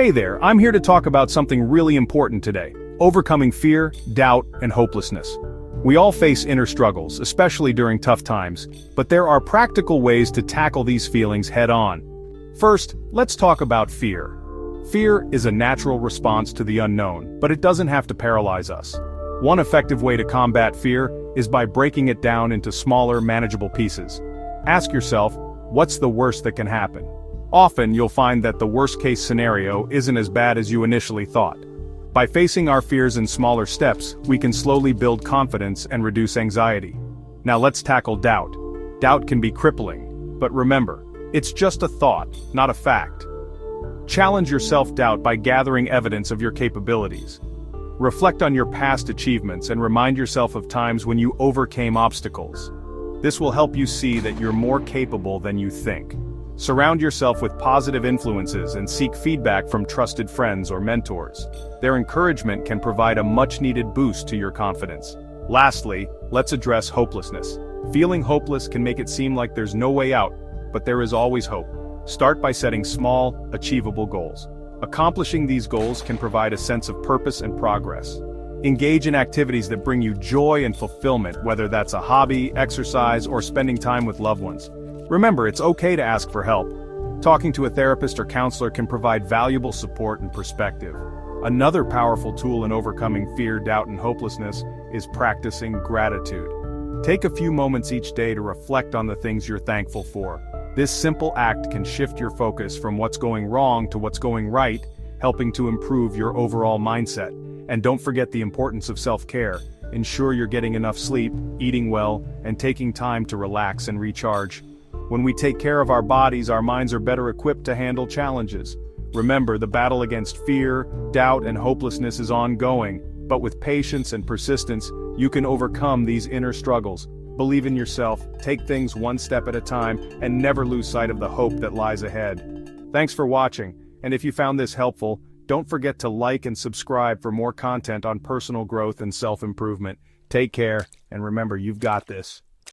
Hey there, I'm here to talk about something really important today: overcoming fear, doubt, and hopelessness. We all face inner struggles, especially during tough times, but there are practical ways to tackle these feelings head-on. First, let's talk about fear. Fear is a natural response to the unknown, but it doesn't have to paralyze us. One effective way to combat fear is by breaking it down into smaller, manageable pieces. Ask yourself, what's the worst that can happen? Often you'll find that the worst-case scenario isn't as bad as you initially thought. By facing our fears in smaller steps, we can slowly build confidence and reduce anxiety. Now let's tackle doubt. Doubt can be crippling, but remember, it's just a thought, not a fact. Challenge your self-doubt by gathering evidence of your capabilities. Reflect on your past achievements and remind yourself of times when you overcame obstacles. This will help you see that you're more capable than you think. Surround yourself with positive influences and seek feedback from trusted friends or mentors. Their encouragement can provide a much-needed boost to your confidence. Lastly, let's address hopelessness. Feeling hopeless can make it seem like there's no way out, but there is always hope. Start by setting small, achievable goals. Accomplishing these goals can provide a sense of purpose and progress. Engage in activities that bring you joy and fulfillment, whether that's a hobby, exercise, or spending time with loved ones. Remember, it's okay to ask for help. Talking to a therapist or counselor can provide valuable support and perspective. Another powerful tool in overcoming fear, doubt, and hopelessness is practicing gratitude. Take a few moments each day to reflect on the things you're thankful for. This simple act can shift your focus from what's going wrong to what's going right, helping to improve your overall mindset. And don't forget the importance of self-care. Ensure you're getting enough sleep, eating well, and taking time to relax and recharge. When we take care of our bodies, our minds are better equipped to handle challenges. Remember, the battle against fear, doubt, and hopelessness is ongoing, but with patience and persistence, you can overcome these inner struggles. Believe in yourself, take things one step at a time, and never lose sight of the hope that lies ahead. Thanks for watching, and if you found this helpful, don't forget to like and subscribe for more content on personal growth and self-improvement. Take care, and remember, you've got this.